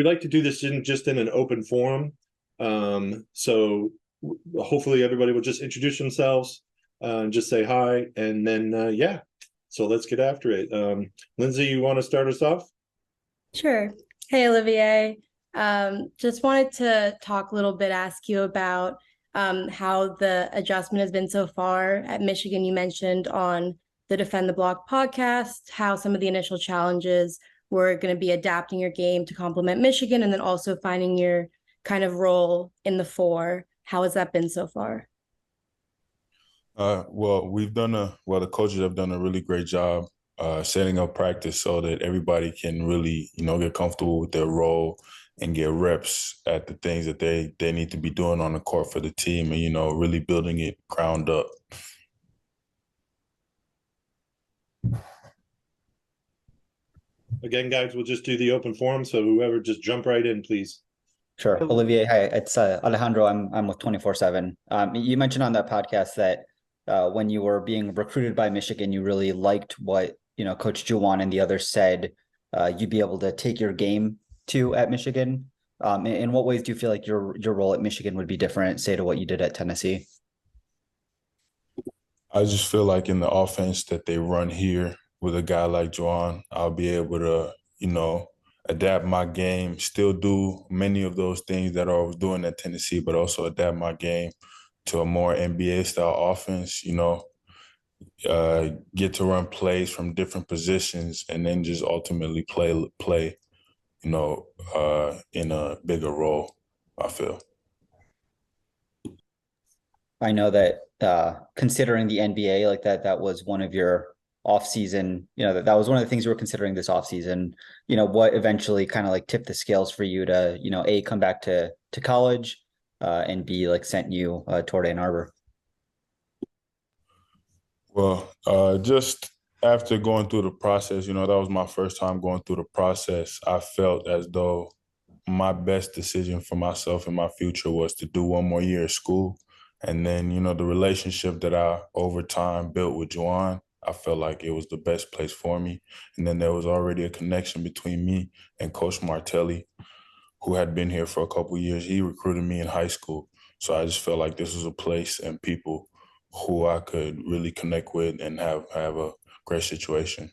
we like to do this in an open forum. So hopefully everybody will just introduce themselves, just say hi, and then yeah. So let's get after it. Lindsay, you want to start us off? Sure. Hey, Olivier. Just wanted to talk a little bit, ask you about how the adjustment has been so far at Michigan. You mentioned on the Defend the Block podcast how some of the initial challenges were going to be adapting your game to complement Michigan and then also finding your kind of role in the four. How has that been so far? The coaches have done a really great job setting up practice so that everybody can really, get comfortable with their role and get reps at the things that they need to be doing on the court for the team and, really building it ground up. Again, guys, we'll just do the open forum. So whoever, just jump right in, please. Sure. Olivier, hi, it's Alejandro. I'm with 24/7. You mentioned on that podcast that when you were being recruited by Michigan, you really liked what, Coach Juwan and the others said you'd be able to take your game to at Michigan. In what ways do you feel like your role at Michigan would be different, say, to what you did at Tennessee? I just feel like in the offense that they run here with a guy like Juwan, I'll be able to, adapt my game, still do many of those things that I was doing at Tennessee, but also adapt my game to a more NBA style offense, get to run plays from different positions and then just ultimately play, in a bigger role, I feel. I know that considering the NBA, like that was one of your off-season, that was one of the things you were considering this off-season. What eventually kind of like tipped the scales for you to, A, come back to college, and B, like sent you toward Ann Arbor? Well, just after going through the process, that was my first time going through the process. I felt as though my best decision for myself and my future was to do one more year of school. And then, the relationship that I over time built with Juwan, I felt like it was the best place for me. And then there was already a connection between me and Coach Martelli, who had been here for a couple of years. He recruited me in high school. So I just felt like this was a place and people who I could really connect with and have a great situation.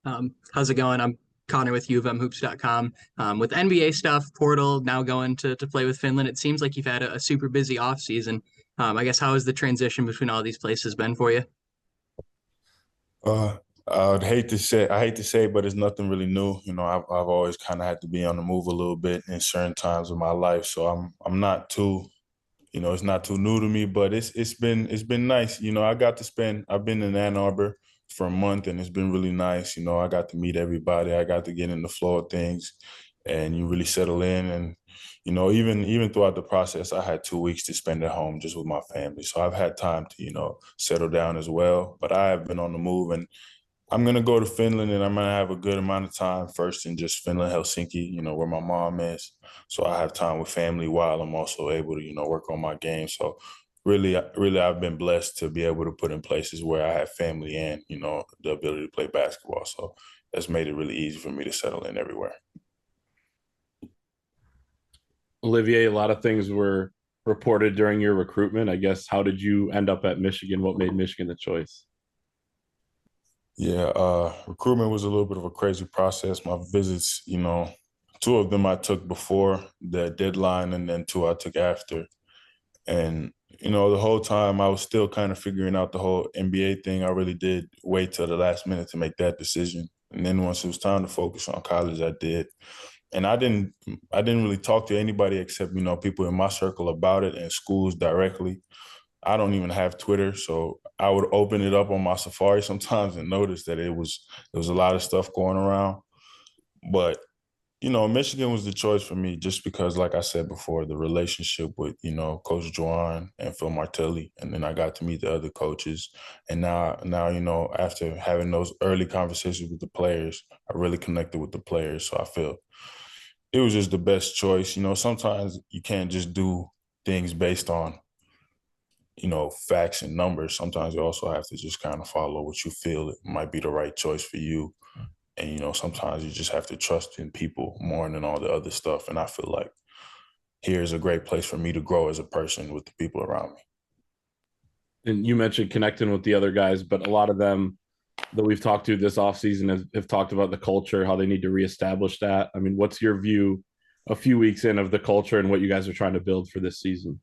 How's it going? I'm Connor with UofMHoops.com. With NBA stuff, Portal now going to play with Finland, it seems like you've had a super busy offseason. I guess how has the transition between all these places been for you? I hate to say, but it's nothing really new. I've always kind of had to be on the move a little bit in certain times of my life, so I'm not too, it's not too new to me. But it's been nice. I've been in Ann Arbor for a month, and it's been really nice. I got to meet everybody. I got to get in the flow of things, and you really settle in. And even throughout the process, I had 2 weeks to spend at home just with my family. So I've had time to settle down as well. But I have been on the move, and I'm gonna go to Finland, and I'm gonna have a good amount of time first in just Finland, Helsinki, where my mom is. So I have time with family while I'm also able to work on my game. So really, I've been blessed to be able to put in places where I have family and the ability to play basketball. So that's made it really easy for me to settle in everywhere. Olivier, a lot of things were reported during your recruitment. I guess, how did you end up at Michigan? What made Michigan the choice? Yeah, recruitment was a little bit of a crazy process. My visits, 2 of them I took before the deadline and then 2 I took after. And, the whole time I was still kind of figuring out the whole NBA thing. I really did wait till the last minute to make that decision. And then once it was time to focus on college, I did. And I didn't really talk to anybody except, people in my circle about it and schools directly. I don't even have Twitter, so I would open it up on my Safari sometimes and notice that there was a lot of stuff going around. But, Michigan was the choice for me just because, like I said before, the relationship with, Coach Juwan and Phil Martelli, and then I got to meet the other coaches. And now, after having those early conversations with the players, I really connected with the players. So I feel it was just the best choice. Sometimes you can't just do things based on, facts and numbers. Sometimes you also have to just kind of follow what you feel it might be the right choice for you. And, sometimes you just have to trust in people more than all the other stuff. And I feel like here's a great place for me to grow as a person with the people around me. And you mentioned connecting with the other guys, but a lot of them that we've talked to this offseason have talked about the culture, how they need to reestablish that. I mean, what's your view a few weeks in of the culture and what you guys are trying to build for this season?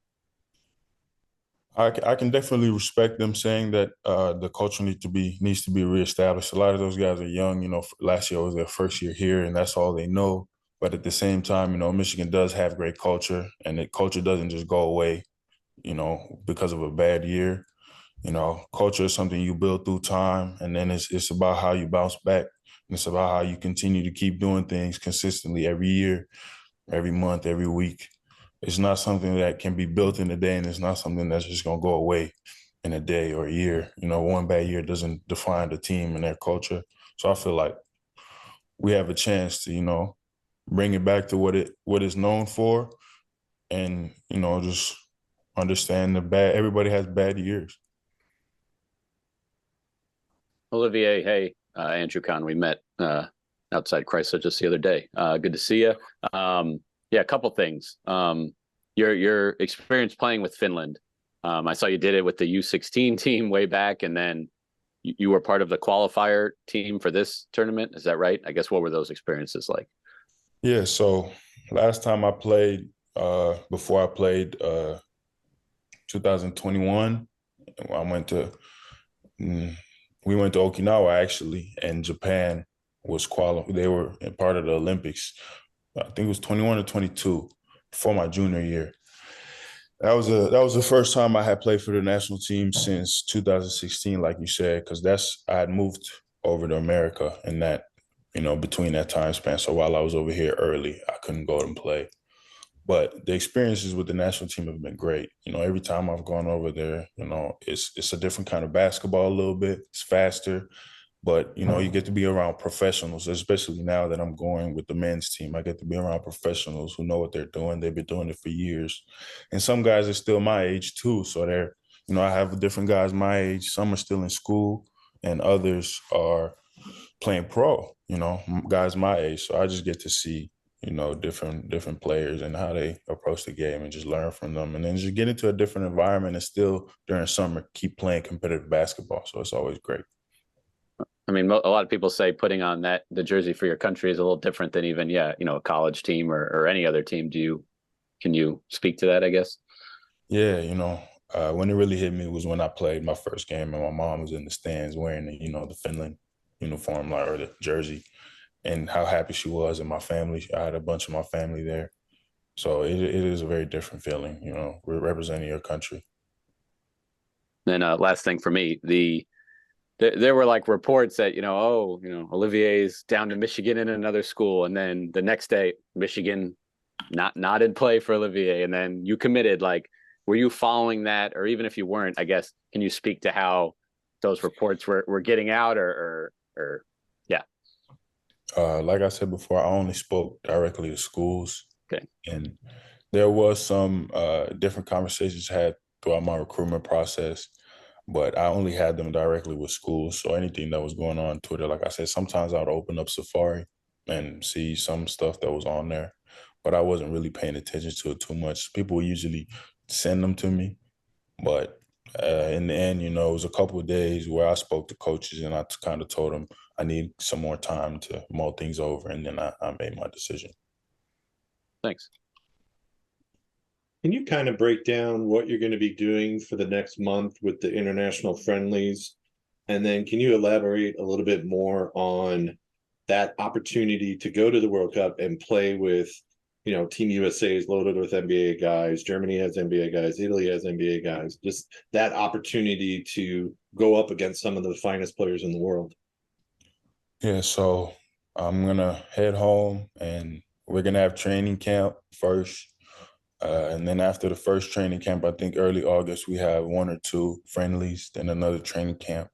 I can definitely respect them saying that the culture needs to be reestablished. A lot of those guys are young. Last year was their first year here, and that's all they know. But at the same time, Michigan does have great culture, and the culture doesn't just go away, because of a bad year. Culture is something you build through time, and then it's about how you bounce back. And it's about how you continue to keep doing things consistently every year, every month, every week. It's not something that can be built in a day, and it's not something that's just going to go away in a day or a year. One bad year doesn't define the team and their culture. So I feel like we have a chance to, bring it back to what it's known for, and, just understand everybody has bad years. Olivier, hey, Andrew Kahn, we met outside Chrysler just the other day. Good to see you. Yeah, a couple things. Your experience playing with Finland. I saw you did it with the U16 team way back, and then you were part of the qualifier team for this tournament. Is that right? I guess, what were those experiences like? Yeah, so last time I played, before I played 2021, we went to Okinawa, actually, and Japan was qualified. They were part of the Olympics. I think it was 21 or 22 for my junior year. That was the first time I had played for the national team since 2016, like you said, because I had moved over to America in that, between that time span. So while I was over here early, I couldn't go and play. But the experiences with the national team have been great. Every time I've gone over there, it's a different kind of basketball a little bit. It's faster. But, you get to be around professionals, especially now that I'm going with the men's team. I get to be around professionals who know what they're doing. They've been doing it for years. And some guys are still my age, too. So I have different guys my age. Some are still in school, and others are playing pro, guys my age. So I just get to see, different players and how they approach the game and just learn from them. And then just get into a different environment and still, during summer, keep playing competitive basketball. So it's always great. I mean, a lot of people say putting on the jersey for your country is a little different than even, a college team or any other team. Can you speak to that, I guess? Yeah, when it really hit me was when I played my first game and my mom was in the stands wearing the Finland uniform, or the jersey, and how happy she was, and my family. I had a bunch of my family there. So it is a very different feeling, we're representing your country. Then last thing for me, there were like reports that, Olivier's down to Michigan in another school. And then the next day, Michigan not in play for Olivier. And then you committed. Like, were you following that? Or even if you weren't, I guess, can you speak to how those reports were getting out or yeah? Like I said before, I only spoke directly to schools. Okay. And there was some different conversations had throughout my recruitment process, but I only had them directly with schools. So anything that was going on Twitter, like I said, sometimes I would open up Safari and see some stuff that was on there, but I wasn't really paying attention to it too much. People would usually send them to me, but in the end, it was a couple of days where I spoke to coaches and I kind of told them I need some more time to mull things over, and then I made my decision. Thanks. Can you kind of break down what you're going to be doing for the next month with the international friendlies? And then can you elaborate a little bit more on that opportunity to go to the World Cup and play with, Team USA is loaded with NBA guys, Germany has NBA guys, Italy has NBA guys, just that opportunity to go up against some of the finest players in the world? Yeah, so I'm going to head home and we're going to have training camp first. And then after the first training camp, I think early August, we have 1 or 2 friendlies, then another training camp,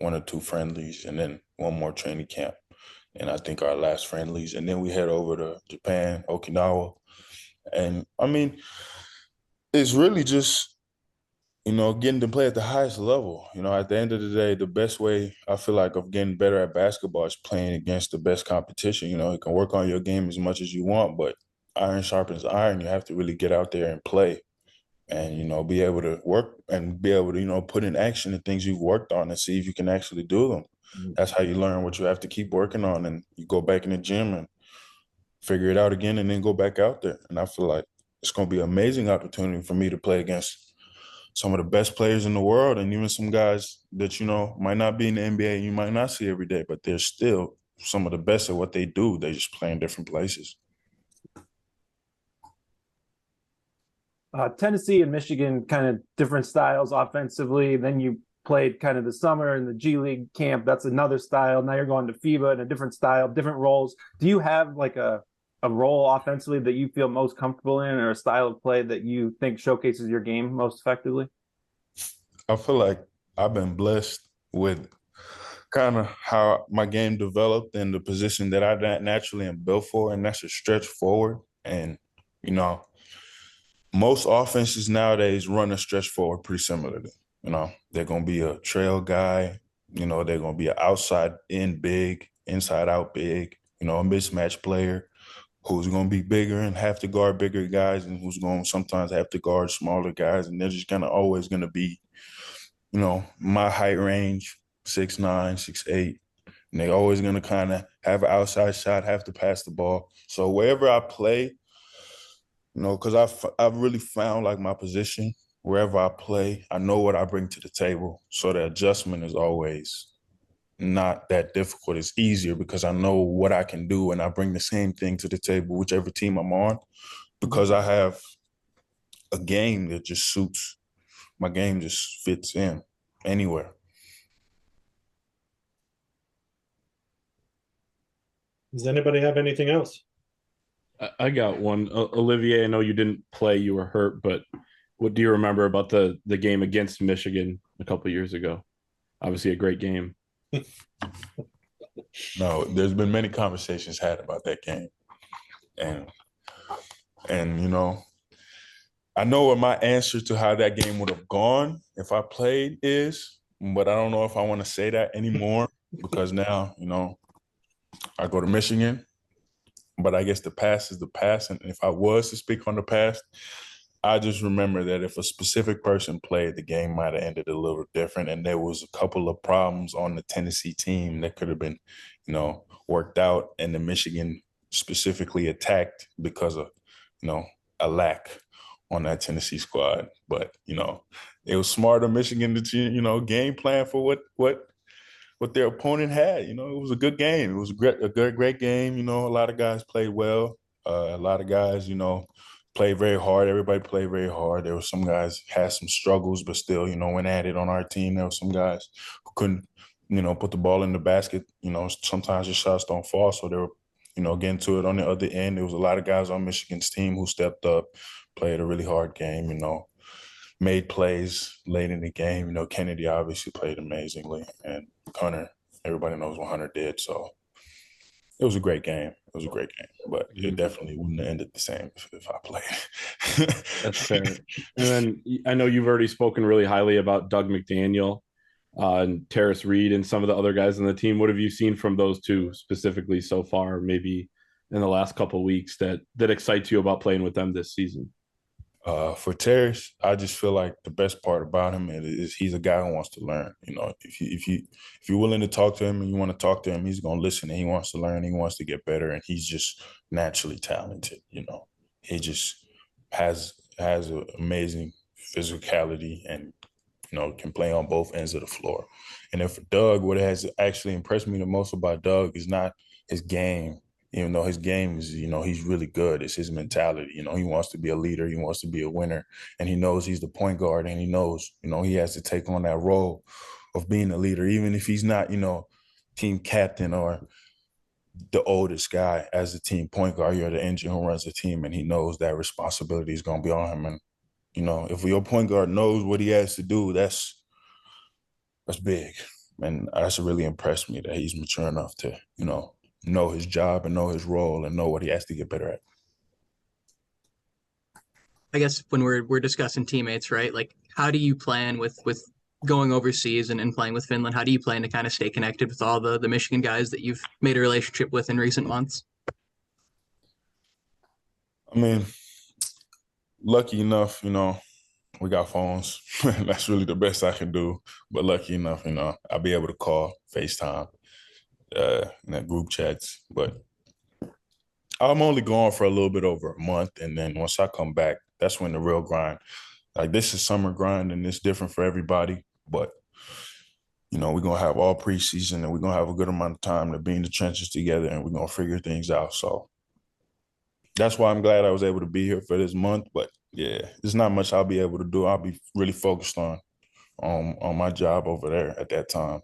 1 or 2 friendlies, and then one more training camp. And I think our last friendlies. And then we head over to Japan, Okinawa. And I mean, it's really just, getting to play at the highest level. At the end of the day, the best way I feel like of getting better at basketball is playing against the best competition. You can work on your game as much as you want, but iron sharpens iron. You have to really get out there and play and, be able to work and be able to, put in action the things you've worked on and see if you can actually do them. That's how you learn what you have to keep working on. And you go back in the gym and figure it out again and then go back out there. And I feel like it's going to be an amazing opportunity for me to play against some of the best players in the world, and even some guys that, might not be in the NBA and you might not see every day, but they're still some of the best at what they do. They just play in different places. Tennessee and Michigan, kind of different styles offensively. Then you played kind of the summer in the G League camp. That's another style. Now you're going to FIBA in a different style, different roles. Do you have like a role offensively that you feel most comfortable in, or a style of play that you think showcases your game most effectively? I feel like I've been blessed with kind of how my game developed and the position that I naturally am built for, and that's a stretch forward. And, most offenses nowadays run a stretch forward pretty similarly. They're going to be a trail guy. They're going to be an outside in big, inside out big, a mismatch player who's going to be bigger and have to guard bigger guys, and who's going to sometimes have to guard smaller guys. And they're just kind of always going to be, my height range, 6'9", 6'8". And they're always going to kind of have an outside shot, have to pass the ball. So wherever I play, because I've really found like my position, wherever I play, I know what I bring to the table. So the adjustment is always not that difficult. It's easier because I know what I can do, and I bring the same thing to the table, whichever team I'm on, because I have a game that just suits. My game just fits in anywhere. Does anybody have anything else? I got one. Olivier, I know you didn't play, you were hurt, but what do you remember about the game against Michigan a couple of years ago? Obviously a great game. No, there's been many conversations had about that game. And I know what my answer to how that game would have gone if I played is, but I don't know if I want to say that anymore because now, I go to Michigan, but I guess the past is the past. And if I was to speak on the past, I just remember that if a specific person played, the game might have ended a little different. And there was a couple of problems on the Tennessee team that could have been, worked out. And the Michigan specifically attacked because of, a lack on that Tennessee squad. But, it was smart of Michigan to, game plan for what their opponent had. It was a good game. It was a great game. A lot of guys played well. A lot of guys, played very hard. Everybody played very hard. There were some guys had some struggles, but still, went at it on our team. There were some guys who couldn't, put the ball in the basket. Sometimes the shots don't fall. So they were, getting to it on the other end. There was a lot of guys on Michigan's team who stepped up, played a really hard game, made plays late in the game. Kennedy obviously played amazingly. And Hunter, everybody knows what Hunter did. So it was a great game. It was a great game, but it definitely wouldn't have ended the same if I played. That's fair. And then I know you've already spoken really highly about Doug McDaniel and Terrace Reed and some of the other guys on the team. What have you seen from those two specifically so far, maybe in the last couple of weeks that excites you about playing with them this season? For Terrace, I just feel like the best part about him is he's a guy who wants to learn. If you're willing to talk to him and you want to talk to him, he's going to listen and he wants to learn. He wants to get better, and he's just naturally talented. He just has an amazing physicality and can play on both ends of the floor. And then for Doug, what has actually impressed me the most about Doug is not his game. Even though his game is, he's really good. It's his mentality. He wants to be a leader. He wants to be a winner. And he knows he's the point guard, and he knows, he has to take on that role of being a leader, even if he's not, team captain or the oldest guy. As the team point guard, you're the engine who runs the team, and he knows that responsibility is going to be on him. And, if your point guard knows what he has to do, that's big. And that's really impressed me that he's mature enough to, know his job and know his role and know what he has to get better at. I guess when we're discussing teammates, right? Like, how do you plan with going overseas and playing with Finland? How do you plan to kind of stay connected with all the Michigan guys that you've made a relationship with in recent months? I mean, lucky enough, we got phones. That's really the best I can do. But lucky enough, I'll be able to call, FaceTime, in that group chats. But I'm only gone for a little bit over a month. And then once I come back, that's when the real grind. Like, this is summer grind and it's different for everybody. But, we're going to have all preseason and we're going to have a good amount of time to be in the trenches together and we're going to figure things out. So that's why I'm glad I was able to be here for this month. But yeah, there's not much I'll be able to do. I'll be really focused on my job over there at that time.